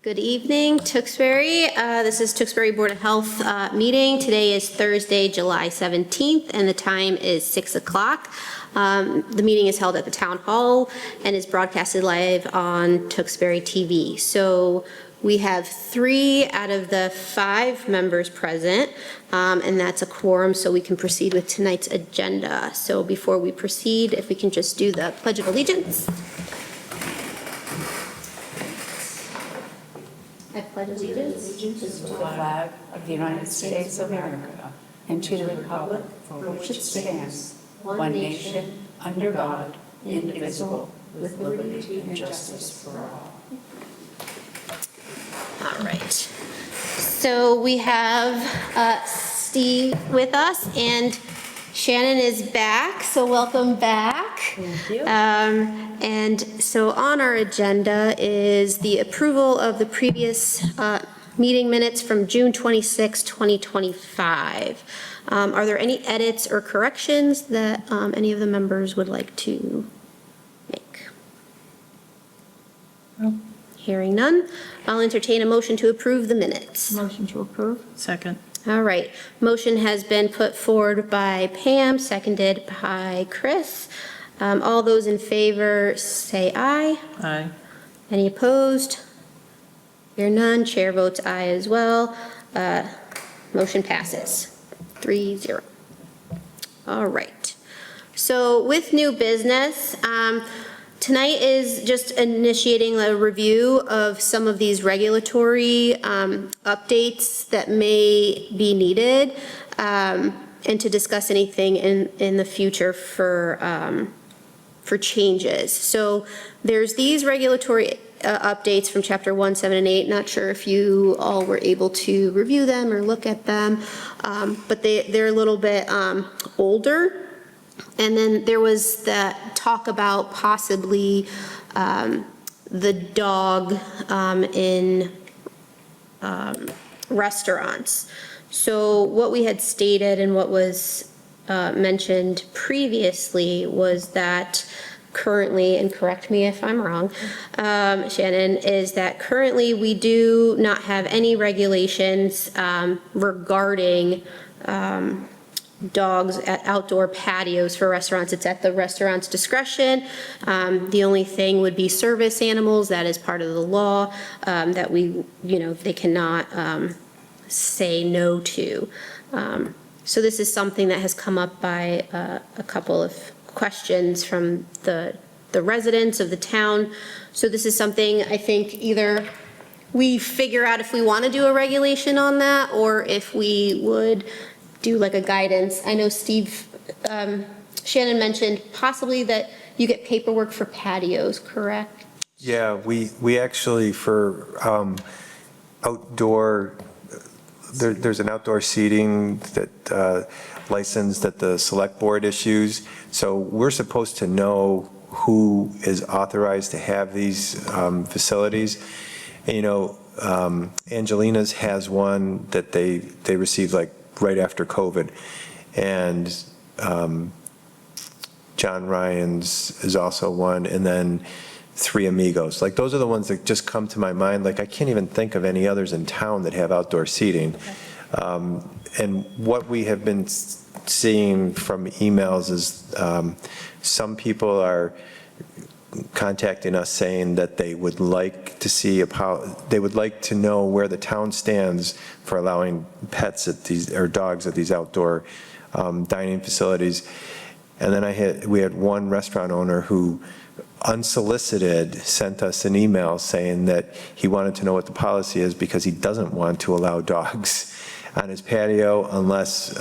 Good evening, Tewksbury. This is Tewksbury Board of Health meeting. Today is Thursday, July 17th, and the time is 6 o'clock. The meeting is held at the Town Hall and is broadcasted live on Tewksbury TV. So we have 3 out of the 5 members present, and that's a quorum, so we can proceed with tonight's agenda. So before we proceed, if we can just do the Pledge of Allegiance. I pledge allegiance to the flag of the United States of America and to the republic for which it stands, one nation, under God, indivisible, with liberty and justice for all. All right. So we have Steve with us, and Shannon is back, so welcome back. Thank you. And so on our agenda is the approval of the previous meeting minutes from June 26, 2025. Are there any edits or corrections that any of the members would like to make? No. Hearing none, I'll entertain a motion to approve the minutes. Motion to approve. Second. All right, motion has been put forward by Pam, seconded by Chris. All those in favor say aye. Aye. Any opposed? Hear none, chair votes aye as well. Motion passes 3-0. All right, so with new business, tonight is just initiating a review of some of these regulatory updates that may be needed, and to discuss anything in the future for changes. So there's these regulatory updates from chapter 1, 7, and 8. Not sure if you all were able to review them or look at them, but they're a little bit older. And then there was that talk about possibly the dog in restaurants. So what we had stated and what was mentioned previously was that currently, and correct me if I'm wrong, Shannon, is that currently we do not have any regulations regarding dogs at outdoor patios for restaurants. It's at the restaurant's discretion. The only thing would be service animals. That is part of the law that they cannot say no to. So this is something that has come up by a couple of questions from the residents of the town. So this is something I think either we figure out if we want to do a regulation on that, or if we would do like a guidance. I know Steve, Shannon mentioned possibly that you get paperwork for patios, correct? Yeah, we actually for outdoor, there's an outdoor seating that license that the select board issues. So we're supposed to know who is authorized to have these facilities. And, Angelina's has one that they received like right after COVID, and John Ryan's is also one, and then Three Amigos. Like those are the ones that just come to my mind. Like I can't even think of any others in town that have outdoor seating. Okay. And what we have been seeing from emails is some people are contacting us saying that they would like to see they would like to know where the town stands for allowing pets at these, or dogs at these outdoor dining facilities. And then we had one restaurant owner who unsolicited sent us an email saying that he wanted to know what the policy is because he doesn't want to allow dogs on his patio unless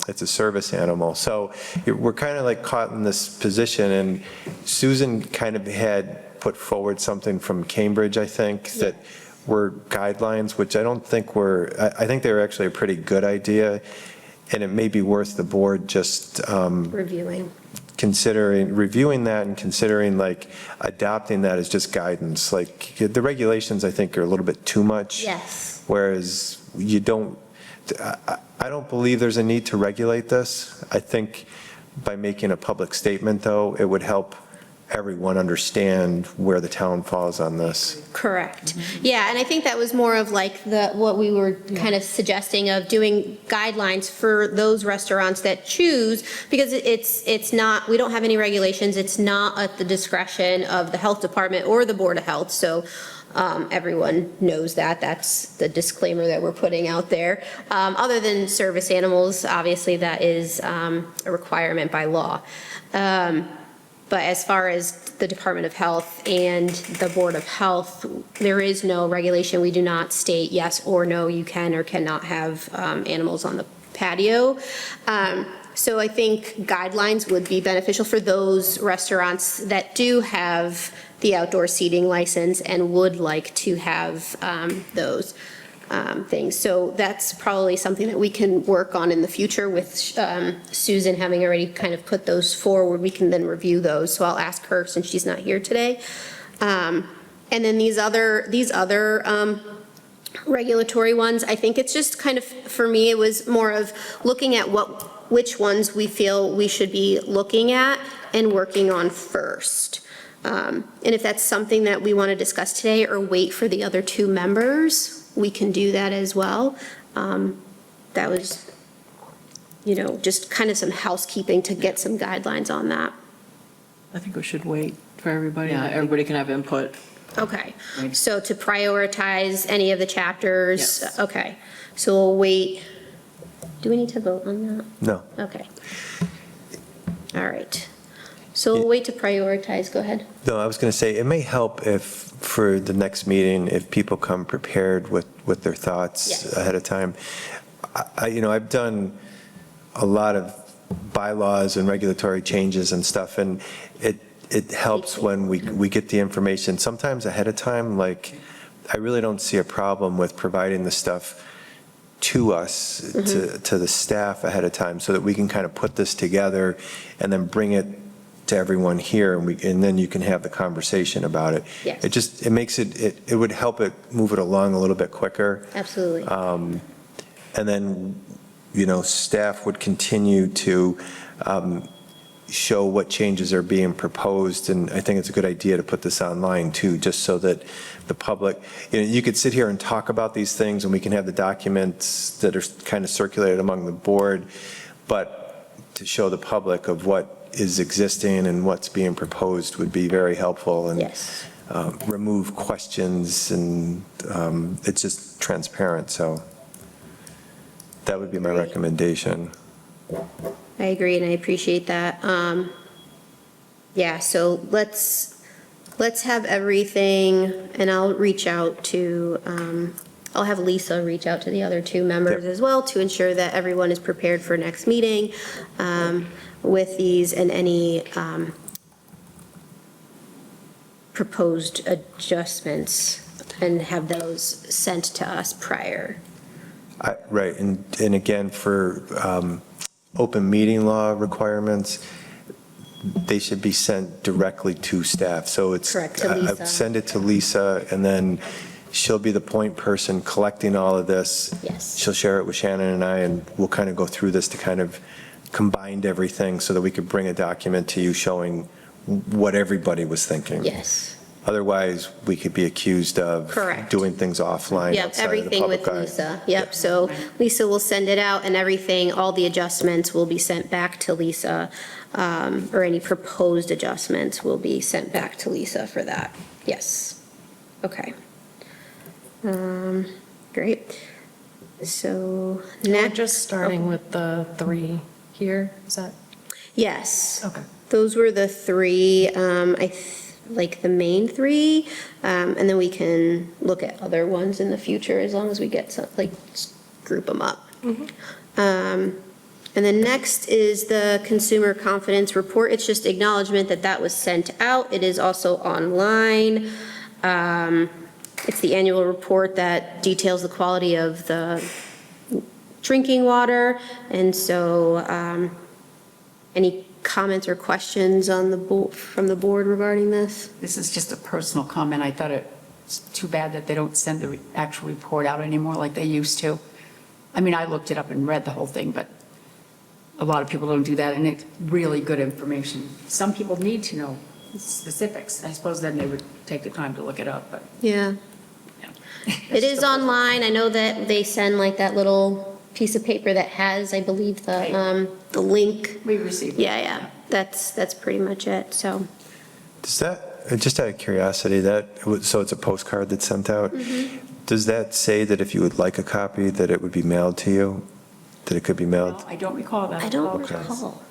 it's a service animal. So we're kind of like caught in this position, and Susan kind of had put forward something from Cambridge, I think, that were guidelines, which I don't think I think they were actually a pretty good idea, and it may be worth the board just reviewing that and considering like adopting that as just guidance. Like the regulations I think are a little bit too much. Yes. Whereas I don't believe there's a need to regulate this. I think by making a public statement though, it would help everyone understand where the town falls on this. Correct. Yeah, and I think that was more of like what we were kind of suggesting of doing guidelines for those restaurants that choose, because it's not, we don't have any regulations, it's not at the discretion of the health department or the Board of Health, so everyone knows that. That's the disclaimer that we're putting out there. Other than service animals, obviously that is a requirement by law. But as far as the Department of Health and the Board of Health, there is no regulation. We do not state yes or no, you can or cannot have animals on the patio. So I think guidelines would be beneficial for those restaurants that do have the outdoor seating license and would like to have those things. So that's probably something that we can work on in the future with Susan having already kind of put those forward. We can then review those. So I'll ask her since she's not here today. And then these other regulatory ones, I think it's just kind of, for me, it was more of looking at which ones we feel we should be looking at and working on first. And if that's something that we want to discuss today or wait for the other two members, we can do that as well. That was, just kind of some housekeeping to get some guidelines on that. I think we should wait for everybody, Yeah, I and think- everybody can have input. Okay, Right. so to prioritize any of the chapters? Yes. Okay, so we'll wait. Do we need to vote on that? No. Okay. All right. So we'll wait to prioritize. Go ahead. No, I was going to say, it may help if, for the next meeting, if people come prepared with their thoughts Yes. ahead of time. I've done a lot of bylaws and regulatory changes and stuff, and it helps when we get the information, sometimes ahead of time. Like, I really don't see a problem with providing the stuff to us, to the staff ahead of time, so that we can kind of put this together and then bring it to everyone here, and then you can have the conversation about it. Yes. It makes it would help it move it along a little bit quicker. Absolutely. And then, staff would continue to show what changes are being proposed. And I think it's a good idea to put this online too, just so that the public, you could sit here and talk about these things and we can have the documents that are kind of circulated among the board, but to show the public of what is existing and what's being proposed would be very helpful. And Yes. remove questions, and it's just transparent. So that would be my recommendation. I agree, and I appreciate that. Yeah, so let's have everything, and I'll reach out to, I'll have Lisa reach out to the other two members Yep. as well to ensure that everyone is prepared for next meeting with these and any proposed adjustments, and have those sent to us prior. Right, and again, for open meeting law requirements, they should be sent directly to staff. So it's. Correct, to Lisa. Send it to Lisa, and then she'll be the point person collecting all of this. Yes. She'll share it with Shannon and I, and we'll kind of go through this to kind of combine everything so that we could bring a document to you showing what everybody was thinking. Yes. Otherwise, we could be accused of. Correct. Doing things offline Yep, outside of the everything public with eye. Lisa. Yep, so Lisa will send it out, and everything, all the adjustments will be sent back to Lisa, or any proposed adjustments will be sent back to Lisa for that. Yes. Okay. Great. So We're next. just starting with the 3 here, is that? Yes. Okay. Those were the three, like the main three, and then we can look at other ones in the future as long as we get some, just group them up. And then next is the Consumer Confidence Report. It's just acknowledgement that that was sent out. It is also online. It's the annual report that details the quality of the drinking water. And so, any comments or questions on from the board regarding this? This is just a personal comment. I thought it's too bad that they don't send the actual report out anymore like they used to. I mean, I looked it up and read the whole thing, but a lot of people don't do that, and it's really good information. Some people need to know specifics. I suppose then they would take the time to look it up, but, Yeah. yeah. It is online. I know that they send like that little piece of paper that has, I believe, the link. We received it. Yeah. That's pretty much it, so. Does that, just out of curiosity, so it's a postcard that's sent out? Does that say that if you would like a copy, that it would be mailed to you? That it could be mailed? No, I don't recall that. I don't Apologize. recall.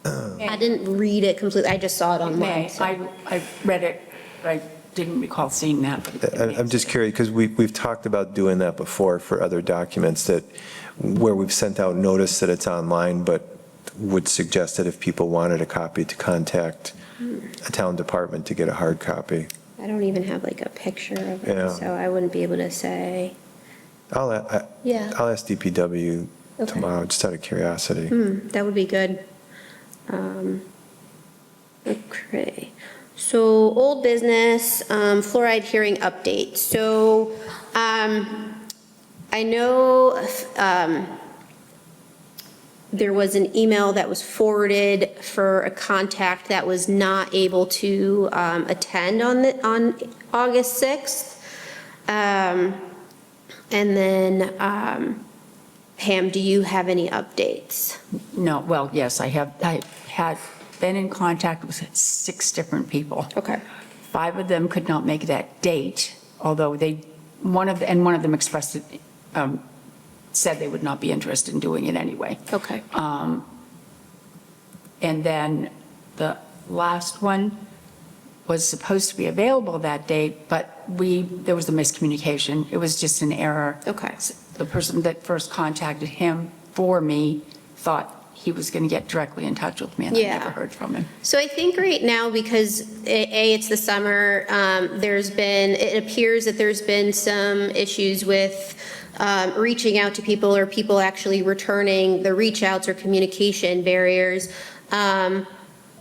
I didn't read it completely. I just saw it online. May, so- I read it, but I didn't recall seeing that. but it may I'm just say. curious, because we've talked about doing that before for other documents, that where we've sent out notice that it's online, but would suggest that if people wanted a copy, to contact a town department to get a hard copy. I don't even have like a picture of it, Yeah. so I wouldn't be able to say. I'll ask DPW Okay. tomorrow, just out of curiosity. That would be good. Okay, so old business, fluoride hearing update. So, I know, there was an email that was forwarded for a contact that was not able to, attend on August 6th. And then, Pam, do you have any updates? No, well, yes, I had been in contact with 6 different people. Okay. 5 of them could not make that date, although one of them expressed it, said they would not be interested in doing it anyway. Okay. And then the last one was supposed to be available that date, but there was a miscommunication. It was just an error. Okay. The person that first contacted him for me thought he was going to get directly in touch with me, and I Yeah. never heard from him. So I think right now, because it's the summer, it appears that there's been some issues with reaching out to people, or people actually returning the reach outs or communication barriers.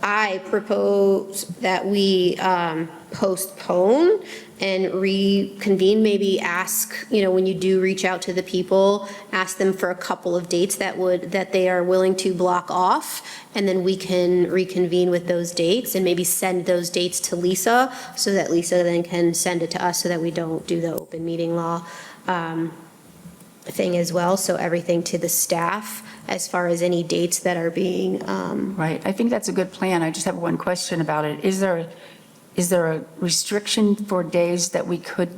I propose that we postpone and reconvene, maybe ask, when you do reach out to the people, ask them for a couple of dates that they are willing to block off, and then we can reconvene with those dates and maybe send those dates to Lisa, so that Lisa then can send it to us, so that we don't do the open meeting law thing as well. So everything to the staff as far as any dates that are being, Right, I think that's a good plan. I just have one question about it. Is there a restriction for days that we could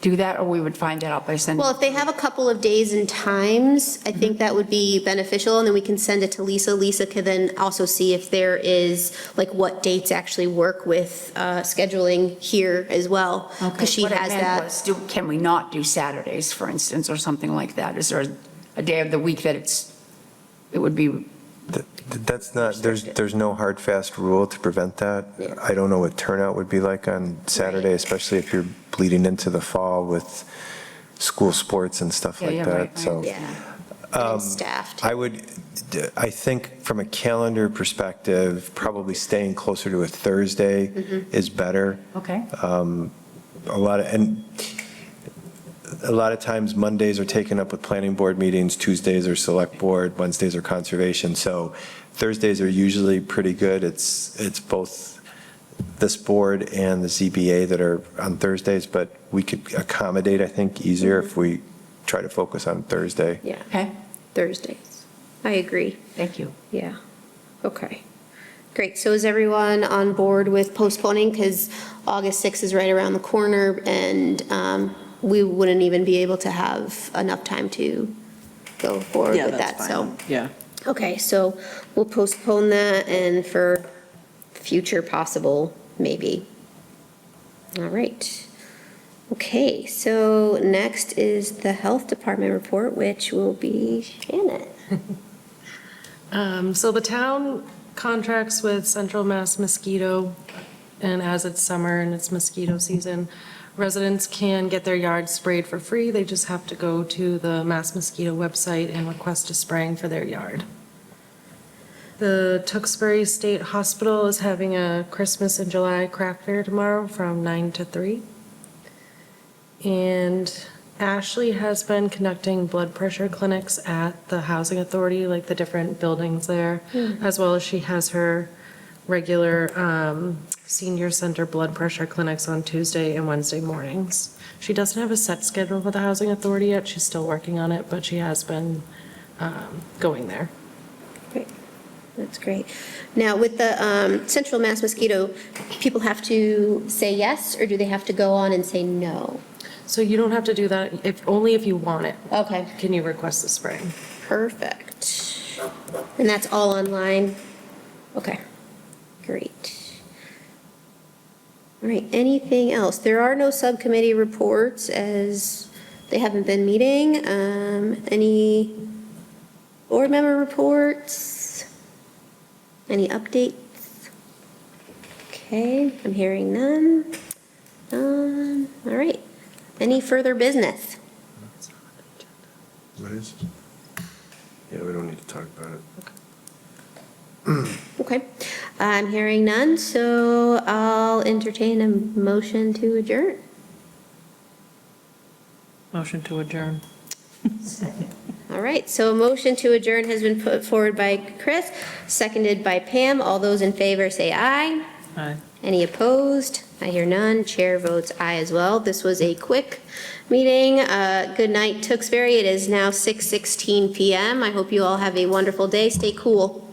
do that, or we would find that out by sending? well, if they have a couple of days and times, I think that would be beneficial, and then we can send it to Lisa. Lisa could then also see if there is, like, what dates actually work with scheduling here as well, Okay, because she what I has meant that. was, can we not do Saturdays, for instance, or something like that? Is there a day of the week that it would be, That's not, there's no hard, fast rule to prevent that. Yeah. I don't know what turnout would be like on Saturday, especially if you're bleeding into the fall with school sports and stuff Yeah, like yeah, that, right, so. Yeah. And staff, too. I think from a calendar perspective, probably staying closer to a Thursday is better. okay? A lot of times Mondays are taken up with planning board meetings, Tuesdays are select board, Wednesdays are conservation. So Thursdays are usually pretty good. It's both this board and the ZBA that are on Thursdays, but we could accommodate, I think, easier if we try to focus on Thursday. Yeah, Okay, Thursdays. I agree. thank you. Yeah, okay. Great, so is everyone on board with postponing? Because August 6th is right around the corner, and we wouldn't even be able to have enough time to go forward Yeah, with that's that, so. fine. Yeah. Okay, so we'll postpone that, and for future possible, maybe. All right. Okay, so next is the Health Department report, which will be Janet. So the town contracts with Central Mass Mosquito, and as it's summer and it's mosquito season, residents can get their yards sprayed for free. They just have to go to the Mass Mosquito website and request a spraying for their yard. The Tewksbury State Hospital is having a Christmas in July craft fair tomorrow from 9 to 3. And Ashley has been conducting blood pressure clinics at the housing authority, like the different buildings there, as well as she has her regular senior center blood pressure clinics on Tuesday and Wednesday mornings. She doesn't have a set schedule for the Housing Authority yet. She's still working on it, but she has been going there. Great. That's great. Now, with the Central Mass Mosquito, people have to say yes, or do they have to go on and say no? So you don't have to do that, only if you want it. Okay, Can you request the spraying? perfect. And that's all online? Okay, great. All right, anything else? There are no subcommittee reports as they haven't been meeting. Any board member reports? Any updates? Okay, I'm hearing none. All right. Any further business? What is? Yeah, we don't need to talk about it. Okay, I'm hearing none, so I'll entertain a motion to adjourn. Motion to adjourn. All right, so a motion to adjourn has been put forward by Chris, seconded by Pam. All those in favor say aye. Aye. Any opposed? I hear none. Chair votes aye as well. This was a quick meeting. Good night, Tewksbury. It is now 6:16 PM. I hope you all have a wonderful day. Stay cool.